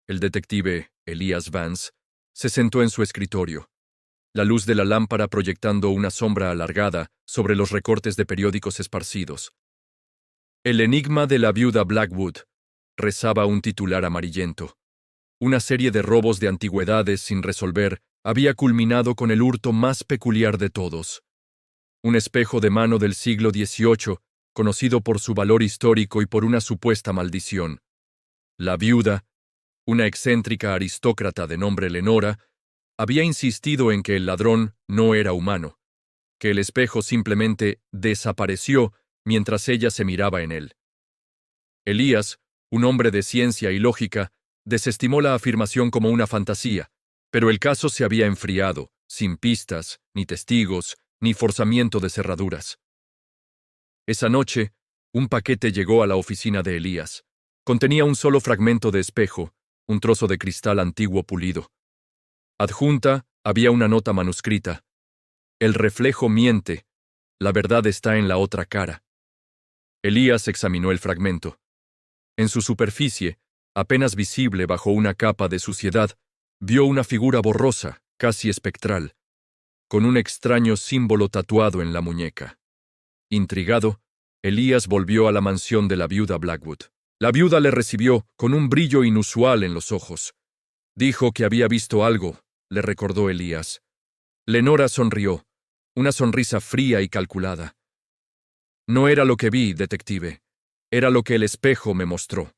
el detective Elías Vance se sentó en su escritorio, la luz de la lámpara proyectando una sombra alargada sobre los recortes de periódicos esparcidos. El enigma de la viuda Blackwood, rezaba un titular amarillento. Una serie de robos de antigüedades sin resolver había culminado con el hurto más peculiar de todos. Un espejo de mano del siglo XVIII, conocido por su valor histórico y por una supuesta maldición. La viuda, una excéntrica aristócrata de nombre Lenora, había insistido en que el ladrón no era humano, que el espejo simplemente desapareció mientras ella se miraba en él. Elías, un hombre de ciencia y lógica, desestimó la afirmación como una fantasía, pero el caso se había enfriado, sin pistas, ni testigos, ni forzamiento de cerraduras. Esa noche, un paquete llegó a la oficina de Elías. Contenía un solo fragmento de espejo, un trozo de cristal antiguo pulido. Adjunta había una nota manuscrita. El reflejo miente, la verdad está en la otra cara. Elías examinó el fragmento. En su superficie, apenas visible bajo una capa de suciedad, vio una figura borrosa, casi espectral, con un extraño símbolo tatuado en la muñeca. Intrigado, Elías volvió a la mansión de la viuda Blackwood. La viuda le recibió con un brillo inusual en los ojos. Dijo que había visto algo, le recordó Elías. Lenora sonrió, una sonrisa fría y calculada. No era lo que vi, detective. Era lo que el espejo me mostró.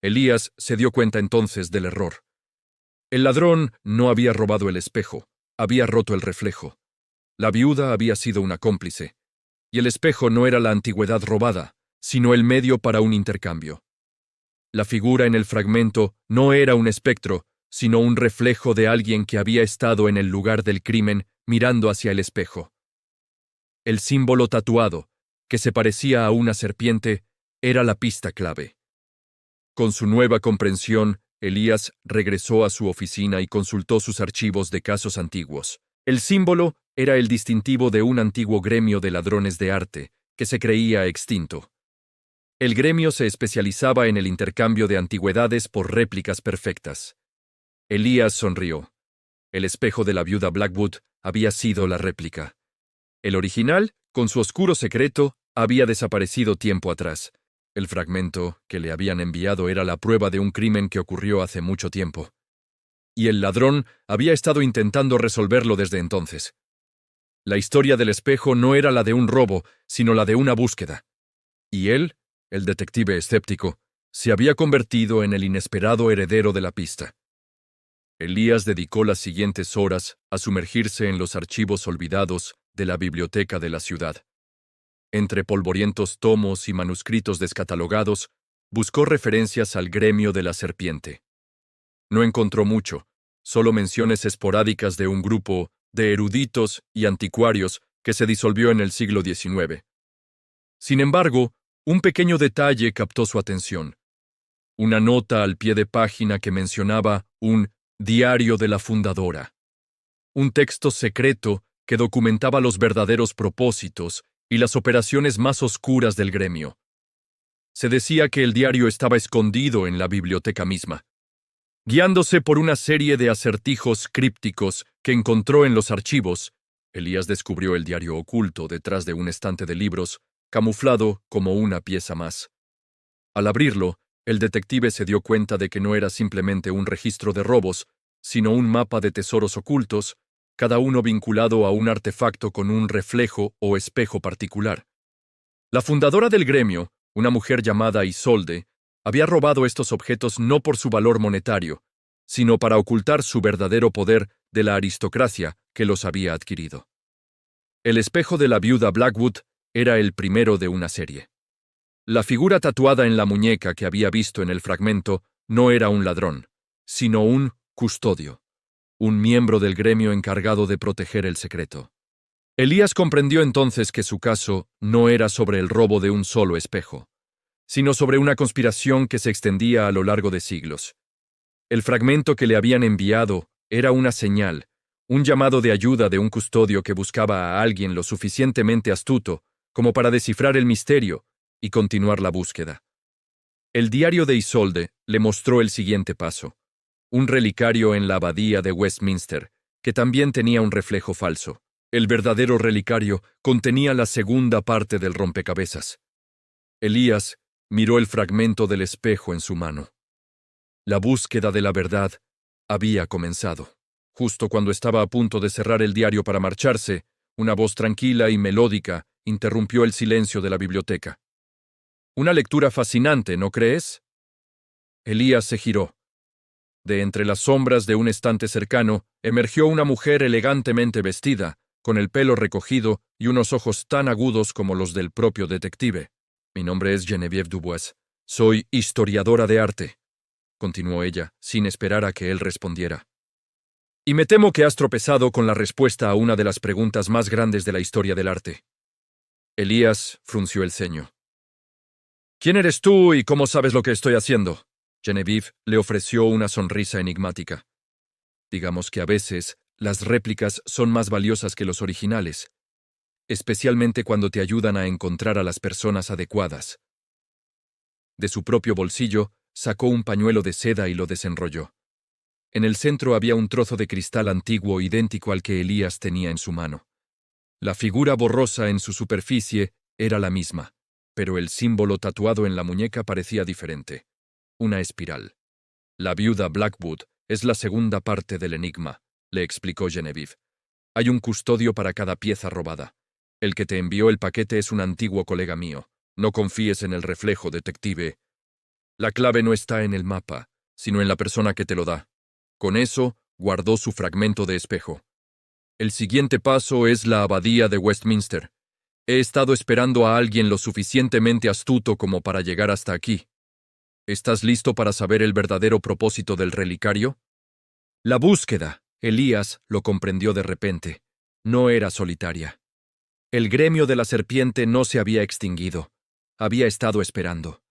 Elías se dio cuenta entonces del error. El ladrón no había robado el espejo, había roto el reflejo. La viuda había sido una cómplice. Y el espejo no era la antigüedad robada, sino el medio para un intercambio. La figura en el fragmento no era un espectro, sino un reflejo de alguien que había estado en el lugar del crimen mirando hacia el espejo. El símbolo tatuado, que se parecía a una serpiente, era la pista clave. Con su nueva comprensión, Elías regresó a su oficina y consultó sus archivos de casos antiguos. El símbolo era el distintivo de un antiguo gremio de ladrones de arte, que se creía extinto. El gremio se especializaba en el intercambio de antigüedades por réplicas perfectas. Elías sonrió. El espejo de la viuda Blackwood había sido la réplica. El original, con su oscuro secreto, había desaparecido tiempo atrás. El fragmento que le habían enviado era la prueba de un crimen que ocurrió hace mucho tiempo. Y el ladrón había estado intentando resolverlo desde entonces. La historia del espejo no era la de un robo, sino la de una búsqueda. Y él, el detective escéptico, se había convertido en el inesperado heredero de la pista. Elías dedicó las siguientes horas a sumergirse en los archivos olvidados de la biblioteca de la ciudad. Entre polvorientos tomos y manuscritos descatalogados, buscó referencias al gremio de la serpiente. No encontró mucho, solo menciones esporádicas de un grupo de eruditos y anticuarios que se disolvió en el siglo XIX. Sin embargo, un pequeño detalle captó su atención. Una nota al pie de página que mencionaba un diario de la fundadora. Un texto secreto que documentaba los verdaderos propósitos y las operaciones más oscuras del gremio. Se decía que el diario estaba escondido en la biblioteca misma. Guiándose por una serie de acertijos crípticos que encontró en los archivos, Elías descubrió el diario oculto detrás de un estante de libros, camuflado como una pieza más. Al abrirlo, el detective se dio cuenta de que no era simplemente un registro de robos, sino un mapa de tesoros ocultos, cada uno vinculado a un artefacto con un reflejo o espejo particular. La fundadora del gremio, una mujer llamada Isolde, había robado estos objetos no por su valor monetario, sino para ocultar su verdadero poder de la aristocracia que los había adquirido. El espejo de la viuda Blackwood era el primero de una serie. La figura tatuada en la muñeca que había visto en el fragmento no era un ladrón, sino un custodio, un miembro del gremio encargado de proteger el secreto. Elías comprendió entonces que su caso no era sobre el robo de un solo espejo, sino sobre una conspiración que se extendía a lo largo de siglos. El fragmento que le habían enviado era una señal, un llamado de ayuda de un custodio que buscaba a alguien lo suficientemente astuto como para descifrar el misterio y continuar la búsqueda. El diario de Isolde le mostró el siguiente paso. un relicario en la abadía de Westminster, que también tenía un reflejo falso. El verdadero relicario contenía la segunda parte del rompecabezas. Elías miró el fragmento del espejo en su mano. La búsqueda de la verdad había comenzado. Justo cuando estaba a punto de cerrar el diario para marcharse, una voz tranquila y melódica interrumpió el silencio de la biblioteca. Una lectura fascinante, ¿no crees? Elías se giró. De entre las sombras de un estante cercano, emergió una mujer elegantemente vestida, con el pelo recogido y unos ojos tan agudos como los del propio detective. Mi nombre es Geneviève Dubois. Soy historiadora de arte, continuó ella, sin esperar a que él respondiera. Y me temo que has tropezado con la respuesta a una de las preguntas más grandes de la historia del arte. Elías frunció el ceño. ¿Quién eres tú y cómo sabes lo que estoy haciendo? Geneviève le ofreció una sonrisa enigmática. Digamos que a veces las réplicas son más valiosas que los originales, especialmente cuando te ayudan a encontrar a las personas adecuadas. De su propio bolsillo, sacó un pañuelo de seda y lo desenrolló. En el centro había un trozo de cristal antiguo idéntico al que Elías tenía en su mano. La figura borrosa en su superficie era la misma, pero el símbolo tatuado en la muñeca parecía diferente. Una espiral. La viuda Blackwood es la segunda parte del enigma, le explicó Geneviève. Hay un custodio para cada pieza robada. El que te envió el paquete es un antiguo colega mío. No confíes en el reflejo, detective. La clave no está en el mapa, sino en la persona que te lo da. Con eso, guardó su fragmento de espejo. El siguiente paso es la abadía de Westminster. He estado esperando a alguien lo suficientemente astuto como para llegar hasta aquí. ¿Estás listo para saber el verdadero propósito del relicario? La búsqueda, Elías lo comprendió de repente, no era solitaria. El gremio de la serpiente no se había extinguido. Había estado esperando.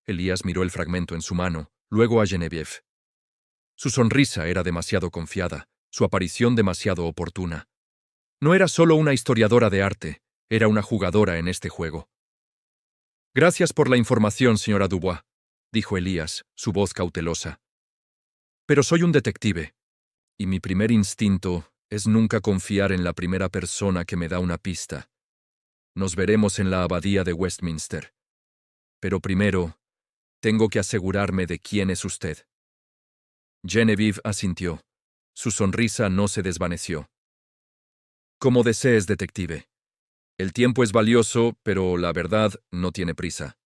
Elías miró el fragmento en su mano, luego a Geneviève. Su sonrisa era demasiado confiada, su aparición demasiado oportuna. No era solo una historiadora de arte, era una jugadora en este juego. Gracias por la información, señora Dubois, dijo Elías, su voz cautelosa. Pero soy un detective, y mi primer instinto es nunca confiar en la primera persona que me da una pista. Nos veremos en la abadía de Westminster. Pero primero, tengo que asegurarme de quién es usted. Geneviève asintió. Su sonrisa no se desvaneció. Como desees, detective. El tiempo es valioso, pero la verdad no tiene prisa.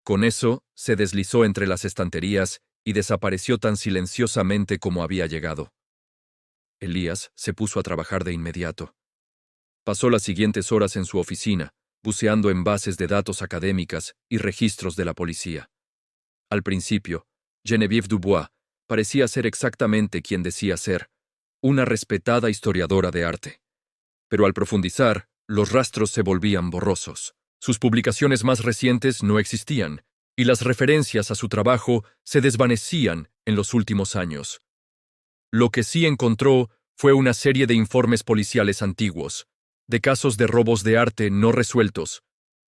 Con eso, se deslizó entre las estanterías y desapareció tan silenciosamente como había llegado. Elías se puso a trabajar de inmediato. Pasó las siguientes horas en su oficina, buceando en bases de datos académicas y registros de la policía. Al principio, Geneviève Dubois parecía ser exactamente quien decía ser, una respetada historiadora de arte. Pero al profundizar, los rastros se volvían borrosos. Sus publicaciones más recientes no existían, y las referencias a su trabajo se desvanecían en los últimos años. Lo que sí encontró fue una serie de informes policiales antiguos, de casos de robos de arte no resueltos,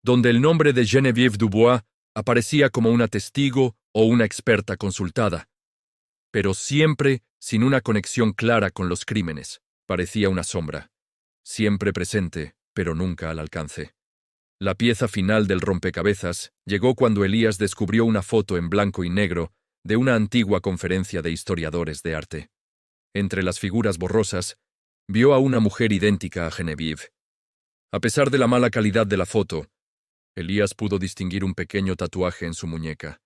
donde el nombre de Geneviève Dubois aparecía como una testigo o una experta consultada, pero siempre sin una conexión clara con los crímenes. Parecía una sombra, siempre presente, pero nunca al alcance. La pieza final del rompecabezas llegó cuando Elías descubrió una foto en blanco y negro de una antigua conferencia de historiadores de arte. Entre las figuras borrosas, vio a una mujer idéntica a Geneviève. A pesar de la mala calidad de la foto, Elías pudo distinguir un pequeño tatuaje en su muñeca,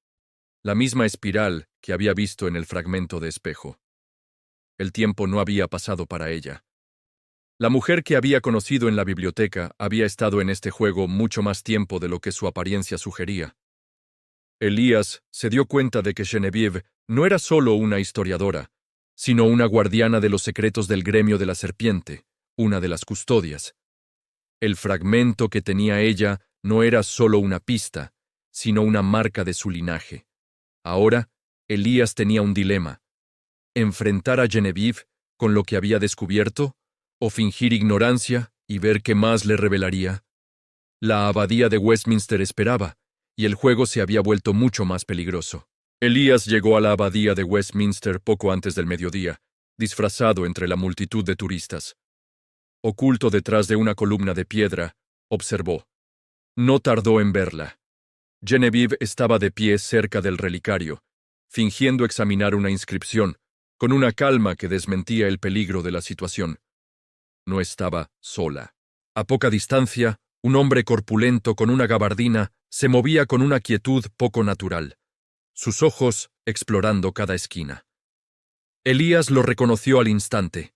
la misma espiral que había visto en el fragmento de espejo. El tiempo no había pasado para ella. La mujer que había conocido en la biblioteca había estado en este juego mucho más tiempo de lo que su apariencia sugería. Elías se dio cuenta de que Geneviève no era solo una historiadora, sino una guardiana de los secretos del gremio de la serpiente, una de las custodias. El fragmento que tenía ella no era solo una pista, sino una marca de su linaje. Ahora, Elías tenía un dilema: ¿enfrentar a Geneviève con lo que había descubierto, o fingir ignorancia y ver qué más le revelaría? La abadía de Westminster esperaba, y el juego se había vuelto mucho más peligroso. Elías llegó a la abadía de Westminster poco antes del mediodía, disfrazado entre la multitud de turistas. Oculto detrás de una columna de piedra, observó. No tardó en verla. Genevieve estaba de pie cerca del relicario, fingiendo examinar una inscripción, con una calma que desmentía el peligro de la situación. No estaba sola. A poca distancia, un hombre corpulento con una gabardina se movía con una quietud poco natural, sus ojos explorando cada esquina. Elías lo reconoció al instante.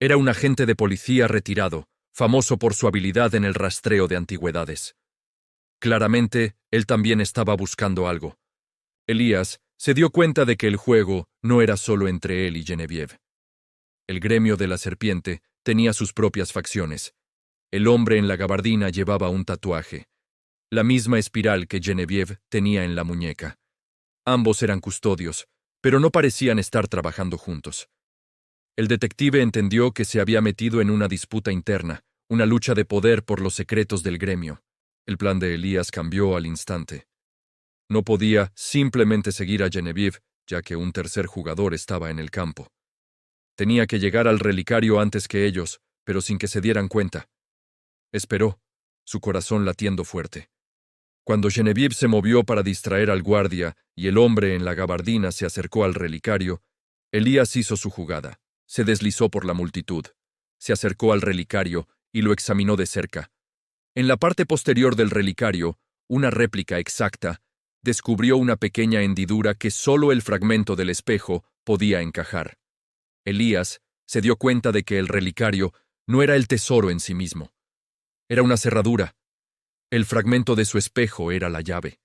Era un agente de policía retirado, famoso por su habilidad en el rastreo de antigüedades. Claramente, él también estaba buscando algo. Elías se dio cuenta de que el juego no era solo entre él y Genevieve. El gremio de la serpiente tenía sus propias facciones. El hombre en la gabardina llevaba un tatuaje, la misma espiral que Genevieve tenía en la muñeca. Ambos eran custodios, pero no parecían estar trabajando juntos. El detective entendió que se había metido en una disputa interna, una lucha de poder por los secretos del gremio. El plan de Elías cambió al instante. No podía simplemente seguir a Genevieve, ya que un tercer jugador estaba en el campo. Tenía que llegar al relicario antes que ellos, pero sin que se dieran cuenta. Esperó, su corazón latiendo fuerte. Cuando Genevieve se movió para distraer al guardia y el hombre en la gabardina se acercó al relicario, Elías hizo su jugada. Se deslizó por la multitud. Se acercó al relicario y lo examinó de cerca. En la parte posterior del relicario, una réplica exacta, descubrió una pequeña hendidura que solo el fragmento del espejo podía encajar. Elías se dio cuenta de que el relicario no era el tesoro en sí mismo. Era una cerradura. El fragmento de su espejo era la llave.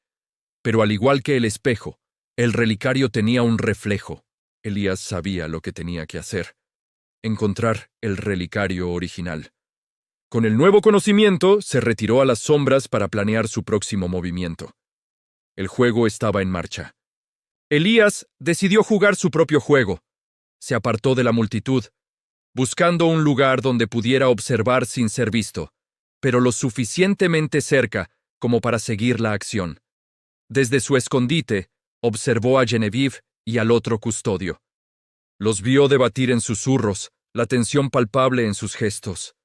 Pero al igual que el espejo, el relicario tenía un reflejo. Elías sabía lo que tenía que hacer. Encontrar el relicario original. Con el nuevo conocimiento, se retiró a las sombras para planear su próximo movimiento. El juego estaba en marcha. Elías decidió jugar su propio juego. Se apartó de la multitud, buscando un lugar donde pudiera observar sin ser visto, pero lo suficientemente cerca como para seguir la acción. Desde su escondite, observó a Genevieve y al otro custodio. Los vio debatir en susurros, la tensión palpable en sus gestos.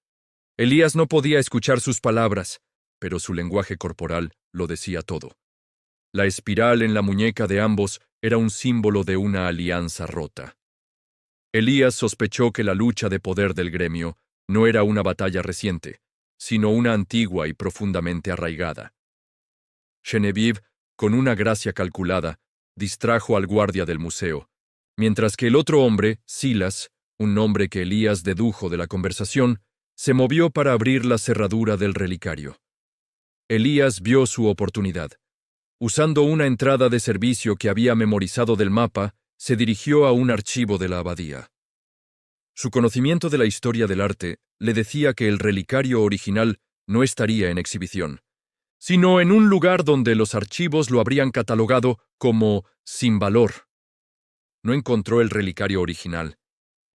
Elías no podía escuchar sus palabras, pero su lenguaje corporal lo decía todo. La espiral en la muñeca de ambos era un símbolo de una alianza rota. Elías sospechó que la lucha de poder del gremio no era una batalla reciente, sino una antigua y profundamente arraigada. Genevieve, con una gracia calculada, distrajo al guardia del museo, mientras que el otro hombre, Silas, un nombre que Elías dedujo de la conversación, se movió para abrir la cerradura del relicario. Elías vio su oportunidad. Usando una entrada de servicio que había memorizado del mapa, se dirigió a un archivo de la abadía. Su conocimiento de la historia del arte le decía que el relicario original no estaría en exhibición, sino en un lugar donde los archivos lo habrían catalogado como sin valor. No encontró el relicario original,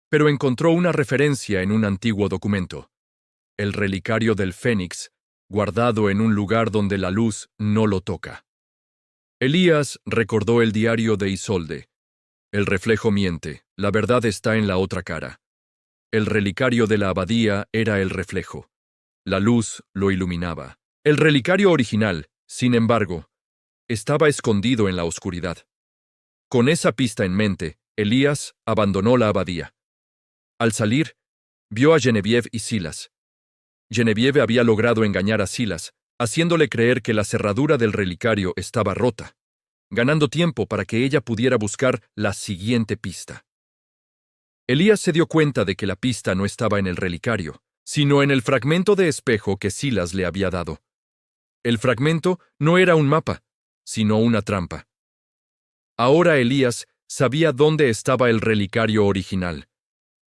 pero encontró una referencia en un antiguo documento. El relicario del Fénix, guardado en un lugar donde la luz no lo toca. Elías recordó el diario de Isolde. El reflejo miente, la verdad está en la otra cara. El relicario de la abadía era el reflejo. La luz lo iluminaba. El relicario original, sin embargo, estaba escondido en la oscuridad. Con esa pista en mente, Elías abandonó la abadía. Al salir, vio a Genevieve y Silas. Genevieve había logrado engañar a Silas, haciéndole creer que la cerradura del relicario estaba rota, ganando tiempo para que ella pudiera buscar la siguiente pista. Elías se dio cuenta de que la pista no estaba en el relicario, sino en el fragmento de espejo que Silas le había dado. El fragmento no era un mapa, sino una trampa. Ahora Elías sabía dónde estaba el relicario original.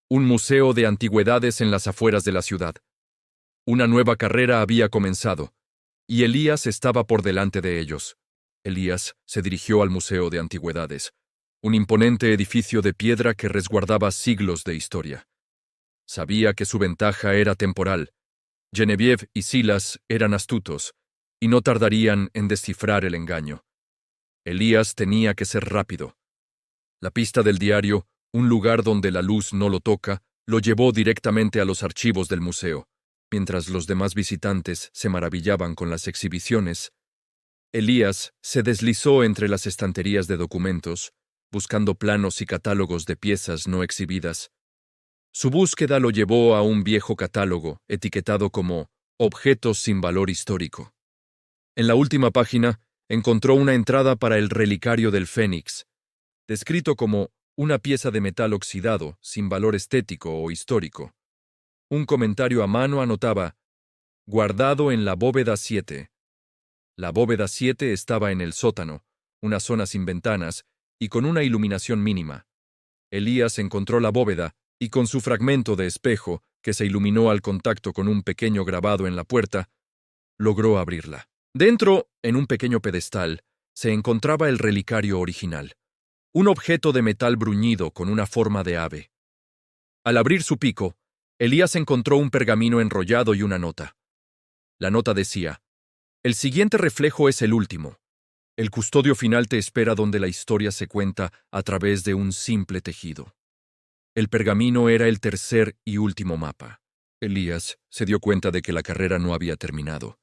Un museo de antigüedades en las afueras de la ciudad. Una nueva carrera había comenzado, y Elías estaba por delante de ellos. Elías se dirigió al Museo de Antigüedades, un imponente edificio de piedra que resguardaba siglos de historia. Sabía que su ventaja era temporal. Genevieve y Silas eran astutos, y no tardarían en descifrar el engaño. Elías tenía que ser rápido. La pista del diario, un lugar donde la luz no lo toca, lo llevó directamente a los archivos del museo. Mientras los demás visitantes se maravillaban con las exhibiciones, Elías se deslizó entre las estanterías de documentos, buscando planos y catálogos de piezas no exhibidas. Su búsqueda lo llevó a un viejo catálogo, etiquetado como Objetos sin valor histórico. En la última página, encontró una entrada para el relicario del Fénix, descrito como una pieza de metal oxidado, sin valor estético o histórico. Un comentario a mano anotaba, guardado en la bóveda 7. La bóveda 7 estaba en el sótano, una zona sin ventanas y con una iluminación mínima. Elías encontró la bóveda y con su fragmento de espejo, que se iluminó al contacto con un pequeño grabado en la puerta, logró abrirla. Dentro, en un pequeño pedestal, se encontraba el relicario original, un objeto de metal bruñido con una forma de ave. Al abrir su pico, Elías encontró un pergamino enrollado y una nota. La nota decía, el siguiente reflejo es el último. El custodio final te espera donde la historia se cuenta a través de un simple tejido. El pergamino era el tercer y último mapa. Elías se dio cuenta de que la carrera no había terminado.